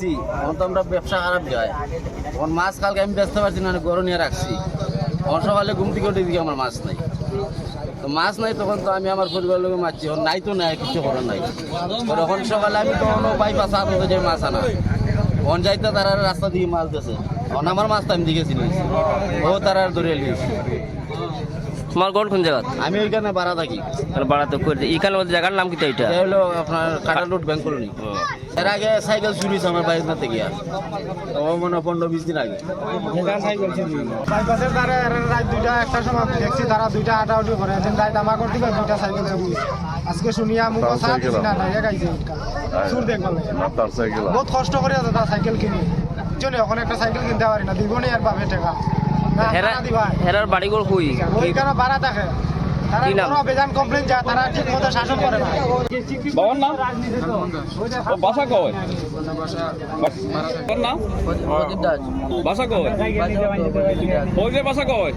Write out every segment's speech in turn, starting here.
বেচছি এখন তো আমরা ব্যবসা খারাপ যায় এখন মাছ কালকে আমি বেচতে পারছি না গরম নিয়ে রাখছি এখন সকালে ঘুম থেকে উঠে দিকে আমার মাছ নাই তো মাছ নাই তখন তো আমি আমার পরিবারের লোক মারছি এখন নাই তো নাই কিছু করার নাই তখন সকালে আমি তখন বাইপাস আনতে যাই মাছ আনা অন যাইতে তারা রাস্তা দিয়ে মাছ দিয়েছে এখন আমার মাছটা আমি দিকেছি ও তারা ধরে নিয়েছি। তোমার ঘর কোন জায়গা? আমি ওইখানে ভাড়া থাকি। ভাড়া তো করে এখানে জায়গার নাম কি এটা? এটা হলো আপনার কাটাল রোড ব্যাংক কলোনি। এর আগে সাইকেল চুরি হয়েছে আমার বাড়ির থেকে গিয়া ও মনে 15-20 দিন আগে বাইপাসের দ্বারা রাত 2টা 1টার সময় দেখছি তারা 2টা আটাউটি করে রাত আমার করতে 2টা সাইকেল আজকে শুনিয়া মুখ সাথ দিছি না নাই গাইছে সুর দেখবার তার সাইকেল বহুত কষ্ট করে দাদা সাইকেল কিনি জন্য ওখানে একটা সাইকেল কিনতে পারি না দিব না আর বাপে টাকা হেরার বাড়িঘর কই? ওইখানে ভাড়া থাকে তারা কোনো বেজান কমপ্লেন যায় তারা ঠিক মতো শাসন করে না। বাবার নাম ও বাসা কয় নাম বাসা কয় ওই যে বাসা কয়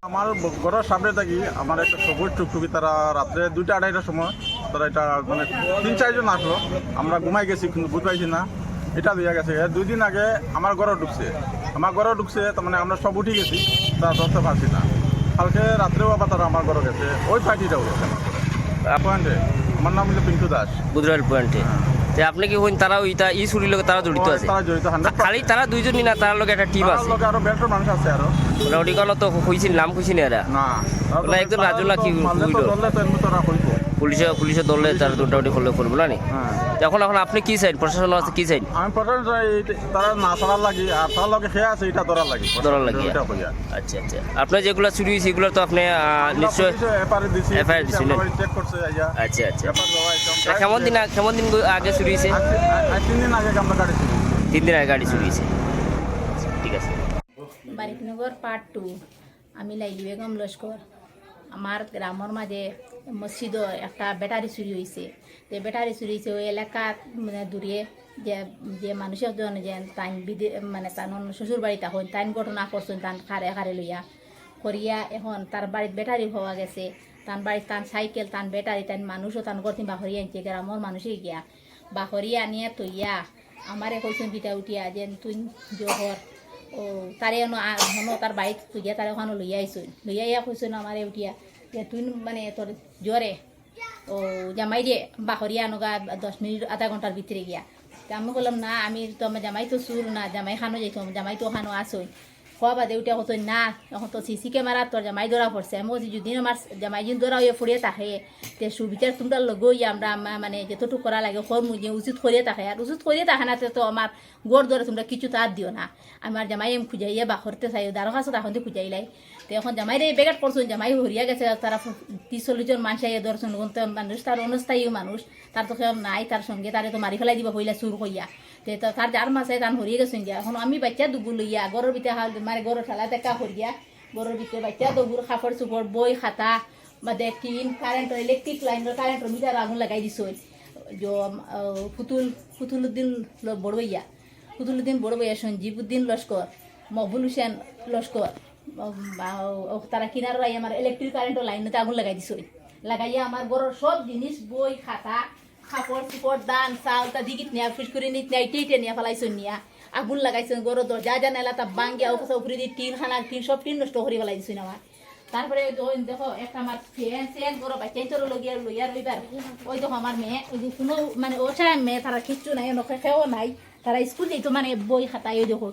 আমার ঘরের সামনে থাকি আমার একটা সবুজ টুকটুকি তারা রাত্রে 2টা-2:30টার সময় তারা এটা মানে 3-4 জন আসলো আমরা ঘুমাই গেছি কিন্তু বুঝ পাইছি না এটা দিয়ে গেছে 2 দিন আগে আমার ঘরে ঢুকছে তার মানে আমরা সব উঠে গেছি তা ধরতে পারছি না কালকে রাত্রেও আবার তারা আমার ঘরে গেছে ওই পার্টিটাও গেছে পয়েন্টে আমার নাম হলো পিন্টু দাস বুধরাল পয়েন্টে। আপনি কি হইন তারা ওইটা ই চুরির লোক তারা জড়িত আছে? তারা জড়িত 100% খালি তারা দুইজনই না তার লোক একটা টিম আছে আরো বেটার মানুষ আছে আরো মোটামুটি কোনো তো হইছিল নাম কইছি না এরা না ওরা একজন রাজুলা কি পুলিশের দলে তার মোটামুটি করবো না নি এখন আপনি কি চাইন প্রশাসন আছে কি চাইন? আমি প্রশাসন চাই তারা না ছাড়ার লাগি আর তার লগে খেয়ে আছে এটা ধরার লাগি আচ্ছা আপনার যেগুলো চুরি হয়েছে এগুলো তো আপনি নিশ্চয় এফআইআর দিচ্ছেন। চেক করছে আচ্ছা কেমন দিন আগে চুরি হয়েছে? 3 দিন আগে আমরা গাড়ি চুরি 3 দিন আগে গাড়ি চুরি হয়েছে। ঠিক আছে। বারিকনগর পার্ট 2 আমি লাইলি বেগম লস্কর। আমার গ্রামের মাঝে মসজিদও একটা ব্যাটারি চুরি হয়েছে যে ব্যাটারি চুরি হয়েছে ওই এলাকার মানে দূরে যে মানুষের জন্য যে তাই মানে তার শ্বশুর বাড়িতে হন তাই ঘটনা করছেন তান খারে লইয়া করিয়া এখন তার বাড়ির ব্যাটারি হওয়া গেছে তার বাড়ির তার সাইকেল তার ব্যাটারি তার মানুষও তার গর্তি বাহরিয়া আনছে গ্রামের মানুষই গিয়া বাহরিয়া নিয়ে তৈয়া আমারে কইছেন পিঠা উঠিয়া যে তুই জোহর ও তারে তার বাড়িত তুইয়া তার ওখানে লইয়া কইছেন আমারে উঠিয়া যে তুই মানে তোর জ্বরে ও জামাই দিয়ে বাহরিয়া নগা 10 মিনিট আধা ঘন্টার ভিতরে গিয়া আমি বললাম না আমি তো আমার জামাই তো সুর না জামাই খানো যাইতো জামাই তো ওখানো আসই খোয়া বাদে উঠে কত না এখন তো সিসি ক্যামেরা তোর জামাই ধরা পড়ছে আমি বলছি যদি আমার জামাই যিন ধরা হয়ে ফুরিয়ে থাকে তে সুবিচার তোমরা লগই আমরা মানে যেতটুকু করা লাগে কর্ম যে উচিত করিয়ে থাকে আর উচিত করিয়ে থাকে না তো আমার গোড় ধরে তোমরা কিছু তার দিও না আমার জামাই আমি খুঁজাইয়া বাখরতে চাই দারো কাছে তখন তো খুঁজাইলাই তো এখন জামাই রে বেগাট পড়ছেন জামাই হরিয়া গেছে তারা 30-40 জন মানুষ আইয়া ধরছেন মানুষ তার অনস্থায়ী মানুষ তার তো কেউ নাই তার সঙ্গে তারে তো মারি ফেলাই দিব হইলা চুর কইয়া তো তার যার মাছে তান হরিয়ে গেছেন গিয়া এখন আমি বাচ্চা দুগুর লইয়া গরুর ভিতরে মানে গরুর ঠেলা দেখা হরিয়া গরুর ভিতরে বাচ্চা দুগুর কাপড় চুপড় বই খাতা বাদে টিন কারেন্টের ইলেকট্রিক লাইনের কারেন্টের মিটার আগুন লাগাই দিছিল ফুতুলুদ্দিন বড় ভাইয়া সঞ্জীবউদ্দিন লস্কর মকবুল হোসেন লস্কর তারা কিনার আমার ইলেকট্রিক কারেন্টের লাইনতে আগুন লাগাই দিছিল লাগাইয়া আমার গরুর সব জিনিস বই খাতা কাপড় চুপড় দান চাউল তা দিগিত নিয়া ফিস করে নিয়ে নিয়ে ফেলাইছেন নিয়া আগুন লাগাইছেন গরুর দরজা জানালা তা বাঙ্গিয়া উপরে দিয়ে টিন সব টিন নষ্ট করে ফেলাই দিছেন আমার তারপরে দেখো একটা আমার ফ্যান গরু বাচ্চাইতর লইয়া রইবার ওই দেখো আমার মেয়ে ওই যে কোনো মানে ও ছাড়া মেয়ে তারা কিচ্ছু নাই খেয়েও নাই তারা স্কুল যেত মানে বই খাতায় ওই দেখো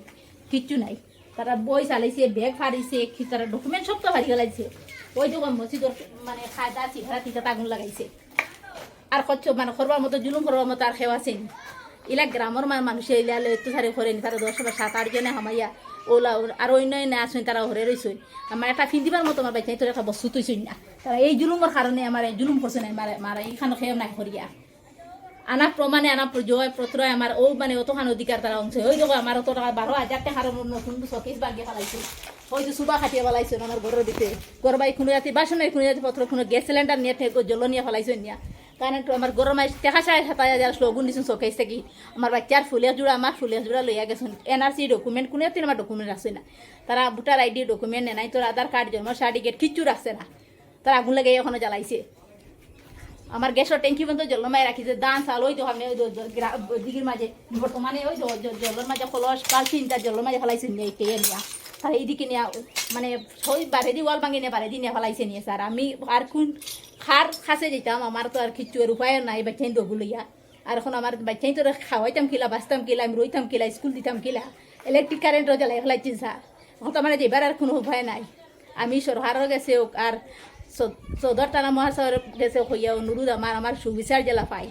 কিচ্ছু নাই তারা বই চালাইছে ব্যাগ ফাড়িছে তারা ডকুমেন্ট সব তো ফাড়ি ফেলাইছে ওই দেখো মসজিদর মানে খায়দা চিঘারা তিতা আগুন লাগাইছে আর কচ্ছ মানে করবার মতো জুলুম করবার মতো আর খেয়ে আসেনি এলা গ্রামের মানুষে এলা অত্যাচারে করেনি তারা 10-7-8 জনে হামাইয়া ওলা আর অন্য না আসেন তারা ঘরে রয়েছেন আমার একটা ফিন্দিবার মতো আমার বাচ্চা তোর একটা বস্তু তুইছেন না তারা এই জুলুমের কারণে আমার জুলুম করছে না মারা এইখানে খেয়েও না করিয়া আনা প্রমাণে আনা জয় প্রত্রয় আমার ও মানে অতখান অধিকার তারা অংশ ওই দেখো আমার অত টাকা 12,000 টাকা নতুন শোকেস বাগিয়ে ফেলাইছে ওই যে সুবা খাটিয়ে ফেলাইছেন আমার ঘরের দিতে গরবাই খুনে যাতে বাসনের খুনে যাতে পত্র খুনে গ্যাস সিলিন্ডার নিয়ে জল নিয়ে ফেলাইছেন নিয়া কারণ আমার গরমাই দেখা চাই 7,000 লগুন দিয়েছেন শোকেস থেকে আমার বাচ্চার ফুলের জোড়া আমার ফুলের জোড়া লইয়া গেছেন এনআরসি ডকুমেন্ট কোনে আমার ডকুমেন্ট রাখছে না তারা ভোটার আইডি ডকুমেন্ট নেই তোর আধার কার্ড জন্ম সার্টিফিকেট কিচ্ছু রাখছে না তারা আগুন লাগাই এখনো জ্বালাইছে আমার গ্যাসের ট্যাঙ্কি পর্যন্ত জলমায় রাখিছে দান চাল ওই তো আমি ওই দিঘির মাঝে বর্তমানে ওই জলের মাঝে খলস কাল চিন্তা জলের মাঝে ফেলাইছে নিয়ে কে নিয়া আর এইদিকে নিয়ে মানে সই বারে দি ওয়াল ভাঙি নিয়ে বারে দি নিয়ে ফেলাইছে নিয়ে স্যার আমি আর কোন খার খাসে যেতাম আমার তো আর কিচ্ছু আর উপায় নাই বাচ্চাই তো লইয়া আর এখন আমার বাচ্চাই তো খাওয়াইতাম কিলা বাঁচতাম কিলা আমি রইতাম কিলা স্কুল দিতাম কিলা ইলেকট্রিক কারেন্টও জ্বালাই ফেলাইছি স্যার এখন তো আমার এবার আর কোনো উপায় নাই আমি সরকারও গেছে আর সদর থানা মহাশয়ের গেছে হইয়া অনুরোধ আমার সুবিচার জেলা পাই